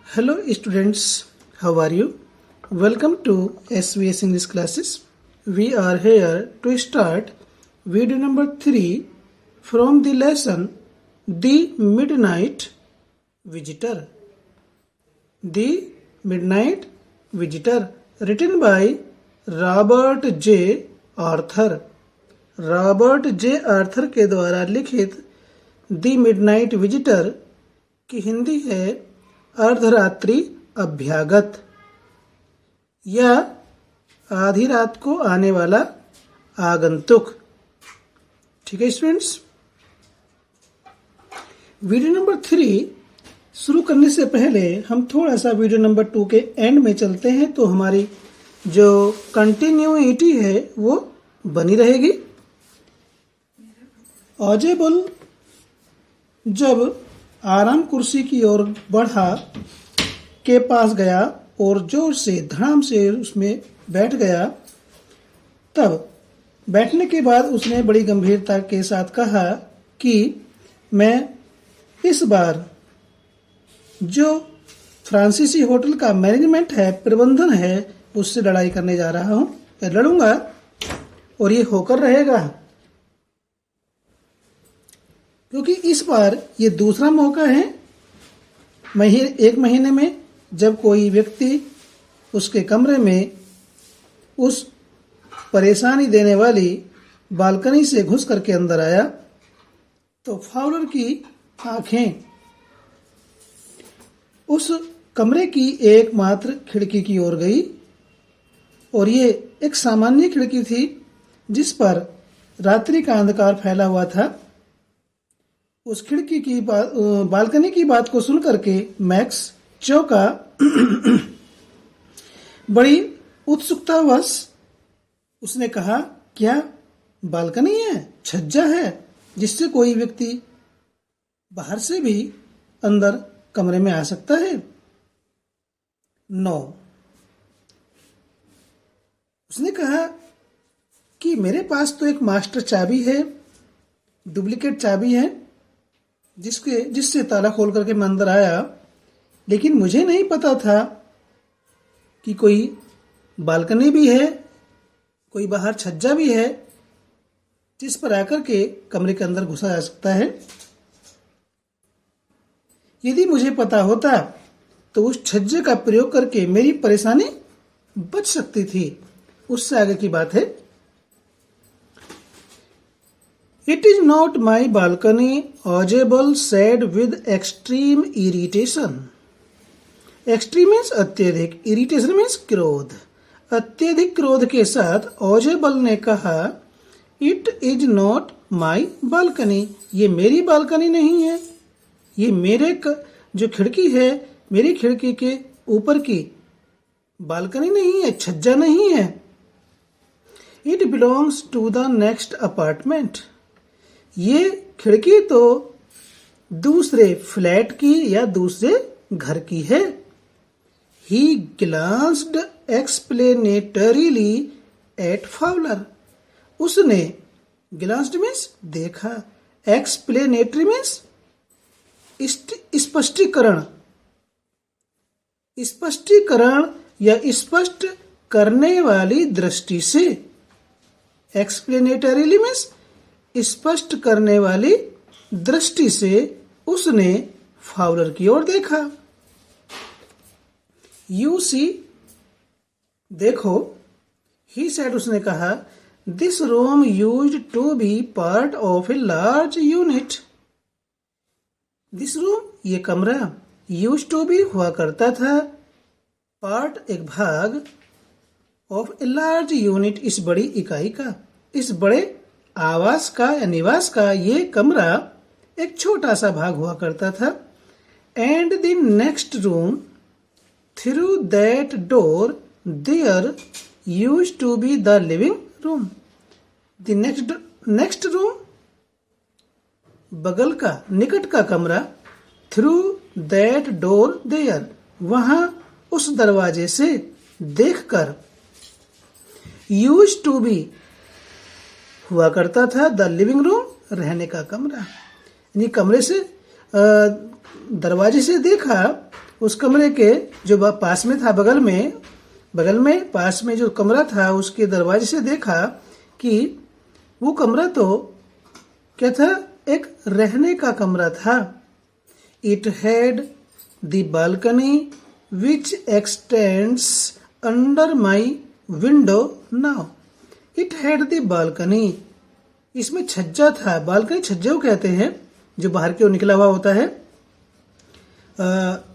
Hello students, how are you? Welcome to SVS English classes. We are here to start video number 3 from the lesson The Midnight Visitor. The Midnight Visitor, written by Robert J Arthur. Robert J Arthur के द्वारा लिखित the midnight visitor की हिंदी है अर्धरात्रि अभ्यागत या आधी रात को आने वाला आगंतुक. ठीक है स्टूडेंट्स, वीडियो नंबर 3 शुरू करने से पहले हम थोड़ा सा वीडियो नंबर 2 के एंड में चलते हैं तो हमारी जो कंटिन्यूइटी है वो बनी रहेगी. ऑजेबल जब आराम कुर्सी की ओर बढ़ा के पास गया और जोर से धड़ाम से उसमें बैठ गया, तब बैठने के बाद उसने बड़ी गंभीरता के साथ कहा कि मैं इस बार जो फ्रांसीसी होटल का मैनेजमेंट है, प्रबंधन है, उससे लड़ाई करने जा रहा हूं. मैं लड़ूंगा और ये होकर रहेगा, क्योंकि इस बार ये दूसरा मौका है. एक महीने में जब कोई व्यक्ति उसके कमरे में उस परेशानी देने वाली बालकनी से घुस करके अंदर आया तो फाउलर की आंखें उस कमरे की एकमात्र खिड़की की ओर गई और ये एक सामान्य खिड़की थी जिस पर रात्रि का अंधकार फैला हुआ था. उस खिड़की की बालकनी की बात को सुन करके मैक्स चौंका. बड़ी उत्सुकतावश उसने कहा, क्या बालकनी है, छज्जा है जिससे कोई व्यक्ति बाहर से भी अंदर कमरे में आ सकता है? नो. उसने कहा कि मेरे पास तो एक मास्टर चाबी है, डुप्लीकेट चाबी है जिससे ताला खोल करके मैं अंदर आया, लेकिन मुझे नहीं पता था कि कोई बालकनी भी है, कोई बाहर छज्जा भी है जिस पर आकर के कमरे के अंदर घुसा जा सकता है. यदि मुझे पता होता तो उस छज्जे का प्रयोग करके मेरी परेशानी बच सकती थी. उससे आगे की बात है. It is not my balcony, Ojibal said with extreme irritation. Extreme means अत्यधिक, irritation means क्रोध. अत्यधिक क्रोध के साथ ओजेबल ने कहा, It is not my balcony. ये मेरी बालकनी नहीं है, ये मेरे जो खिड़की है, मेरी खिड़की के ऊपर की बालकनी नहीं है, छज्जा नहीं है. It belongs to the next apartment. ये खिड़की तो दूसरे फ्लैट की या दूसरे घर की है. He glanced explanatorily at Fowler. उसने glanced means देखा, explanatory means स्पष्टीकरण, स्पष्टीकरण या स्पष्ट करने वाली दृष्टि से. एक्सप्लेनेटरीली मीन्स स्पष्ट करने वाली दृष्टि से उसने फाउलर की ओर देखा. यू सी, देखो. ही सेड, उसने कहा, this room used to be part of a large unit. This room, ये कमरा, यूज टू बी हुआ करता था, पार्ट एक भाग, ऑफ ए लार्ज यूनिट इस बड़ी इकाई का, इस बड़े आवास का या निवास का ये कमरा एक छोटा सा भाग हुआ करता था. And the next room through that door there use to be the living room. The next room, बगल का, निकट का कमरा, थ्रू दैट डोर देयर, वहां उस दरवाजे से देखकर, यूज टू बी हुआ करता था, द लिविंग रूम, रहने का कमरा. यानी कमरे से दरवाजे से देखा उस कमरे के जो पास में था, बगल में पास में जो कमरा था उसके दरवाजे से देखा कि वो कमरा तो क्या था, एक रहने का कमरा था। It had the balcony which x tends under my window now. It had the balcony, इसमें छज्जा था। बालकनी छज्जे को कहते हैं जो बाहर की ओर निकला हुआ होता है,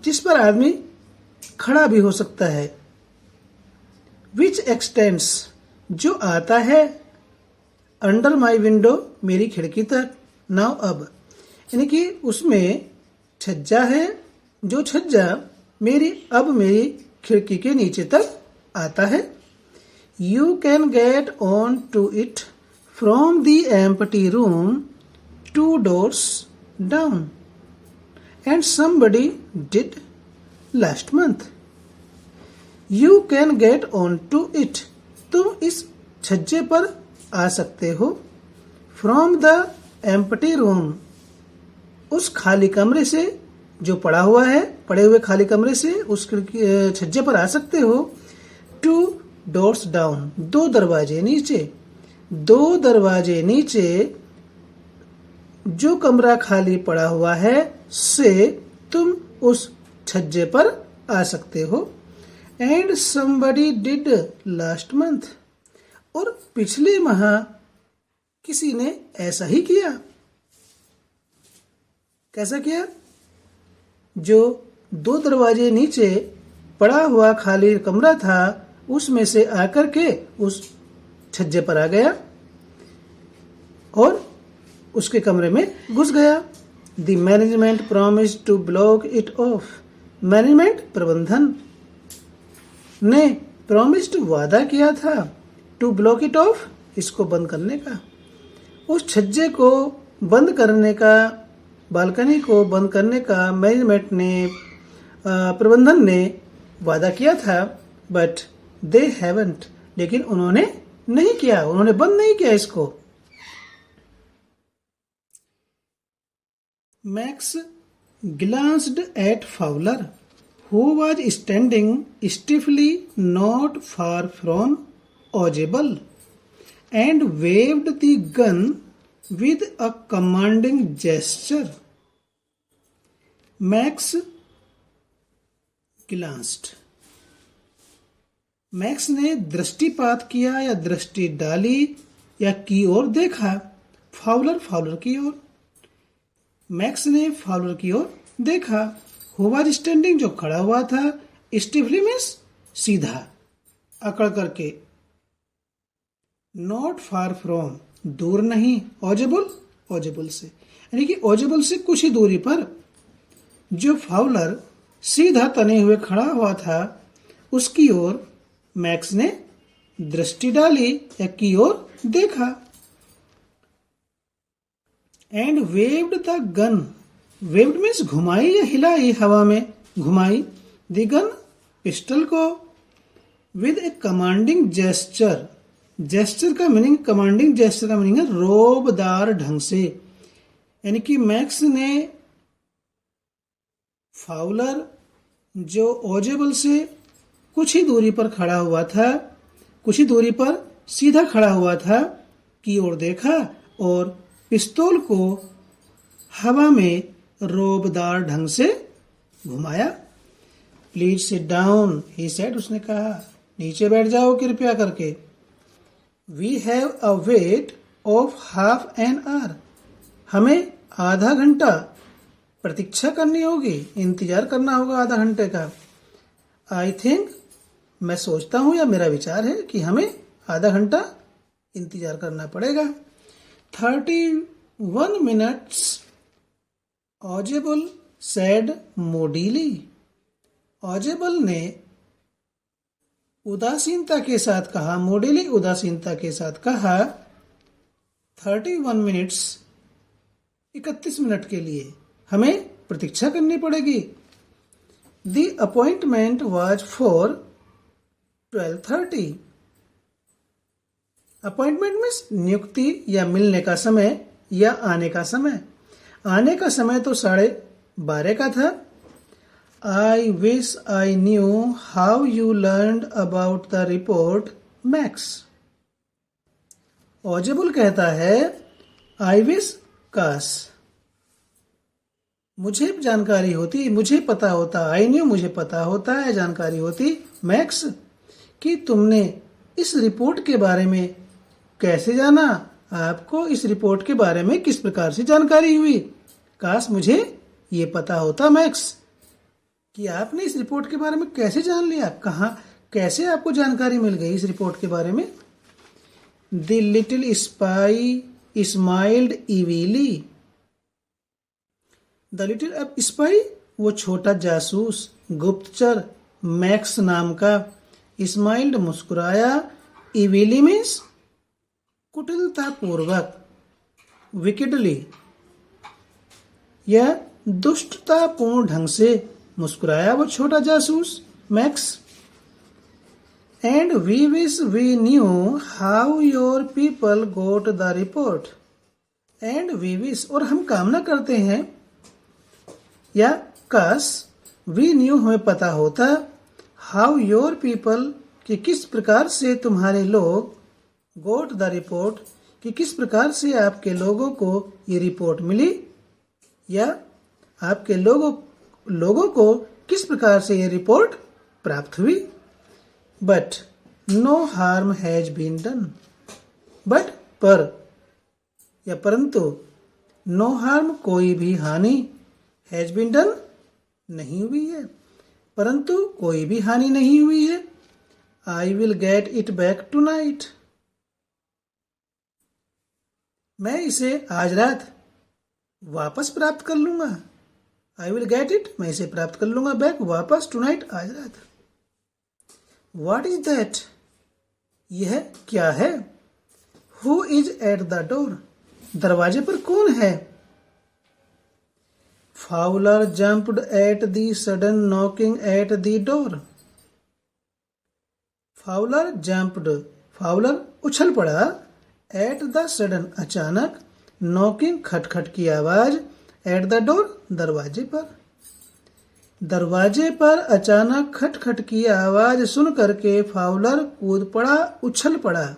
जिस पर आदमी खड़ा भी हो सकता है। विच एक्सटेंड्स, जो आता है, अंडर माई विंडो, मेरी खिड़की तक, नाउ, अब, यानी कि उसमें छज्जा है, जो छज्जा मेरी खिड़की के नीचे तक आता है। You can get on to it from the empty room 2 doors down, and somebody did last month. You can get on to it. तुम इस छज्जे पर आ सकते हो। From the empty room, उस खाली कमरे से जो पड़ा हुए खाली कमरे से उस छज्जे पर आ सकते हो। 2 doors down, 2 दरवाजे नीचे जो कमरा खाली पड़ा हुआ है से तुम उस छज्जे पर आ सकते हो। And somebody did last month, और पिछले माह किसी ने ऐसा ही किया। कैसा किया? जो 2 दरवाजे नीचे पड़ा हुआ खाली कमरा था उसमें से आकर के उस छज्जे पर आ गया और उसके कमरे में घुस गया। The management promise to block it off, management प्रबंधन ने प्रॉमिस्ड वादा किया था, टू ब्लॉक इट ऑफ, इसको बंद करने का। उस छज्जे को बंद करने का, बालकनी को बंद करने का मैनेजमेंट ने, प्रबंधन ने वादा किया था। बट दे हैवंट, लेकिन उन्होंने नहीं किया, उन्होंने बंद नहीं किया इसको। Max glanced at Fowler, who was standing stiffly not far from Ojibble, and waved the gun with a commanding gesture. Max glanced, max ने दृष्टिपात किया या दृष्टि डाली या की ओर देखा, फाउलर की ओर। मैक्स ने फाउलर की ओर देखा। हु वाज स्टैंडिंग, जो खड़ा हुआ था, स्टिफली मीन्स सीधा, अकड़ करके। नॉट फार फ्रॉम, दूर नहीं। ऑजेबल से, यानी कि ऑजेबल से कुछ ही दूरी पर जो फाउलर सीधा तने हुए खड़ा हुआ था उसकी ओर मैक्स ने दृष्टि डाली या की ओर देखा। And waived the gun, waived means घुमाई या हिलाई, हवा में घुमाई। द गन, पिस्टल को। With a commanding gesture, gesture का मीनिंग, कमांडिंग जेस्चर का मीनिंग है रोबदार ढंग से। यानी कि मैक्स ने फाउलर जो ऑजेबल से कुछ ही दूरी पर खड़ा हुआ था, कुछ ही दूरी पर सीधा खड़ा हुआ था, की ओर देखा और पिस्तौल को हवा में रोबदार ढंग से घुमाया। Please sit down, he said, उसने कहा, नीचे बैठ जाओ कृपया करके। We have a wait of half an hour, हमें आधा घंटा प्रतीक्षा करनी होगी, इंतजार करना होगा आधा घंटे का। आई थिंक, मैं सोचता हूं या मेरा विचार है कि हमें आधा घंटा इंतजार करना पड़ेगा। 31 minutes, ऑजेबल said moodily, ऑजेबल ने उदासीनता के साथ कहा, मोडीली उदासीनता के साथ कहा। 31 minutes, 31 मिनट के लिए हमें प्रतीक्षा करनी पड़ेगी। The appointment was for 12:30, appointment means नियुक्ति या मिलने का समय या आने का समय। आने का समय तो 12:30 का था, I wish I knew how you learned about the report, Max. ऑजेबल कहता है I wish काश मुझे जानकारी होती, मुझे पता होता, आई न्यू मुझे पता होता है, जानकारी होती, मैक्स कि तुमने इस रिपोर्ट के बारे में कैसे जाना, आपको इस रिपोर्ट के बारे में किस प्रकार से जानकारी हुई। काश मुझे ये पता होता मैक्स कि आपने इस रिपोर्ट के बारे में कैसे जान लिया, कहाँ कैसे आपको जानकारी मिल गई इस रिपोर्ट के बारे में। The little spy smiled evilly. The little spy वो छोटा जासूस, गुप्तचर मैक्स नाम का, स्माइल्ड मुस्कुराया, इविली मीन्स कुटिलता पूर्वक, विकेडली या दुष्टतापूर्ण ढंग से मुस्कुराया वो छोटा जासूस Max. And we wish we knew how your people got the report. And we wish और हम कामना करते हैं या काश वी न्यू हमें पता होता, हाउ योर पीपल कि किस प्रकार से तुम्हारे लोग, गोट द रिपोर्ट कि किस प्रकार से आपके लोगों को ये रिपोर्ट मिली, या आपके लोगों को किस प्रकार से ये रिपोर्ट प्राप्त हुई। But no harm has been done. But पर या परंतु, नो हार्म कोई भी हानि, हैज बीन डन नहीं हुई है, परंतु कोई भी हानि नहीं हुई है। I will get it back tonight. मैं इसे आज रात वापस प्राप्त कर लूंगा। आई विल गेट इट मैं इसे प्राप्त कर लूंगा बैक वापस, टू नाइट आज रात। वॉट इज दैट यह क्या है। Who is at the door दरवाजे पर कौन है। Fowler jumped at the sudden knocking at the door. Fowler jumped, Fowler उछल पड़ा, एट द सडन अचानक, नॉकिंग खटखट की आवाज, एट द डोर दरवाजे पर। दरवाजे पर अचानक खटखट की आवाज सुन करके फाउलर कूद पड़ा, उछल पड़ा।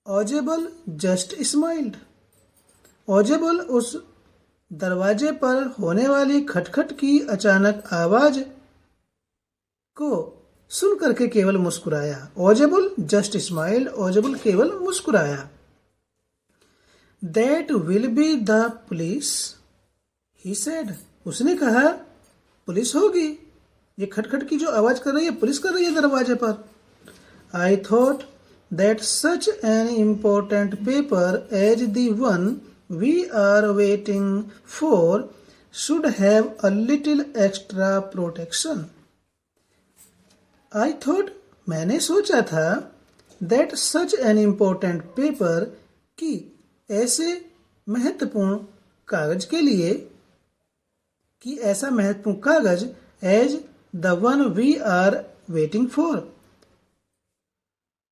ऑजेबल जस्ट स्माइल्ड। ऑजेबल उस दरवाजे पर होने वाली खटखट की अचानक आवाज को सुन करके केवल मुस्कुराया। ऑजेबल जस्ट स्माइल्ड, ऑजेबल केवल मुस्कुराया। That will be the police he said. उसने कहा पुलिस होगी, ये खटखट की जो आवाज कर रही है पुलिस कर रही है दरवाजे पर। I thought that such an important paper as the one we are waiting for should have a little extra protection. I thought मैंने सोचा था, that such an important paper कि ऐसे महत्वपूर्ण कागज के लिए, कि ऐसा महत्वपूर्ण कागज, as the one we are waiting for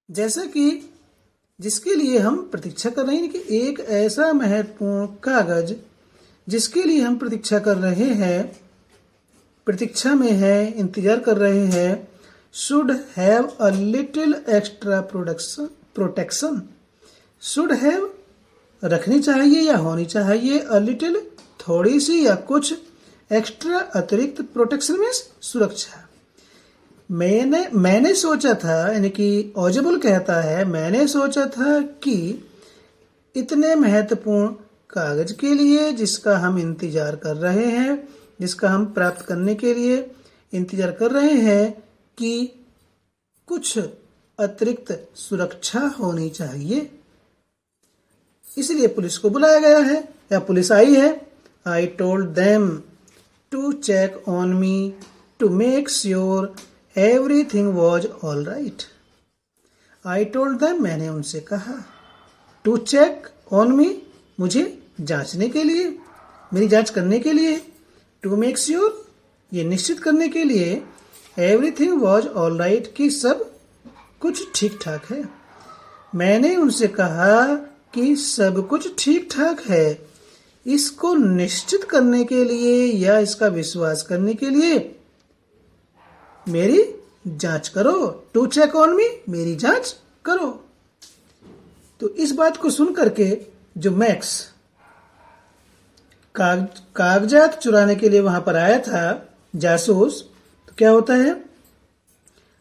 जैसा कि जिसके लिए हम प्रतीक्षा कर रहे हैं, कि एक ऐसा महत्वपूर्ण कागज जिसके लिए हम प्रतीक्षा कर रहे हैं, प्रतीक्षा में है, इंतजार कर रहे हैं। Should have a little extra protection. Should have रखनी चाहिए या होनी चाहिए, अ लिटिल थोड़ी सी या कुछ, एक्स्ट्रा अतिरिक्त, प्रोटेक्शन में सुरक्षा। मैंने सोचा था, यानी कि ऑजेबल कहता है मैंने सोचा था कि इतने महत्वपूर्ण कागज के लिए जिसका हम इंतजार कर रहे हैं, जिसका हम प्राप्त करने के लिए इंतजार कर रहे हैं, कि कुछ अतिरिक्त सुरक्षा होनी चाहिए, इसलिए पुलिस को बुलाया गया है या पुलिस आई है। I told them to check on me to make sure everything was all right. I told them मैंने उनसे कहा, टू चेक ऑन मी मुझे जांचने के लिए, मेरी जांच करने के लिए, टू मेक श्योर ये निश्चित करने के लिए, एवरीथिंग वॉज ऑल राइट कि सब कुछ ठीक ठाक है। मैंने उनसे कहा कि सब कुछ ठीक ठाक है, इसको निश्चित करने के लिए या इसका विश्वास करने के लिए मेरी जांच करो। टू चेक ऑन मी, मेरी जांच करो। तो इस बात को सुन करके जो मैक्स कागजात चुराने के लिए वहां पर आया था, जासूस, तो क्या होता है,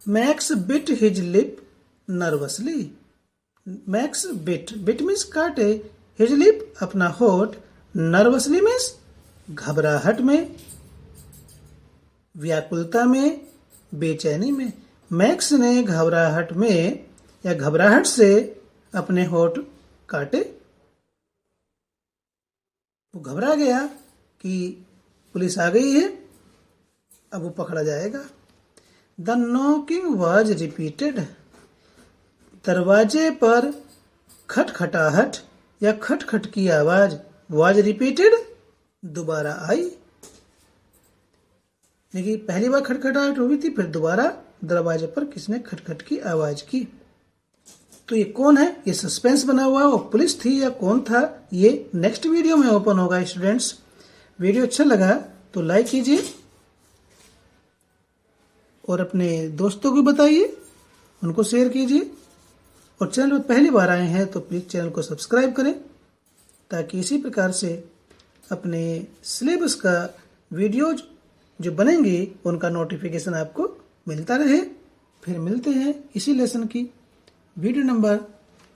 max bit his lip nervously. Max bit means काटे, हिज लिप अपना होठ, नर्वसली मीन्स घबराहट में, व्याकुलता में, बेचैनी में। मैक्स ने घबराहट में या घबराहट से अपने होठ काटे। वो घबरा गया कि पुलिस आ गई है, अब वो पकड़ा जाएगा। The knocking was repeated. दरवाजे पर खटखटाहट या खटखट की आवाज, वॉज रिपीटेड, दोबारा आई। देखिए पहली बार खटखटाहट हुई थी, फिर दोबारा दरवाजे पर किसने खटखट की आवाज की। तो ये कौन है, ये सस्पेंस बना हुआ है, वो पुलिस थी या कौन था, ये नेक्स्ट वीडियो में ओपन होगा। स्टूडेंट्स, वीडियो अच्छा लगा तो लाइक कीजिए और अपने दोस्तों को बताइए, उनको शेयर कीजिए, और चैनल पर पहली बार आए हैं तो प्लीज चैनल को सब्सक्राइब करें, ताकि इसी प्रकार से अपने सिलेबस का वीडियोज जो बनेंगे उनका नोटिफिकेशन आपको मिलता रहे। फिर मिलते हैं इसी लेसन की वीडियो नंबर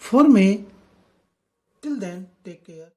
4 में। Till then take care.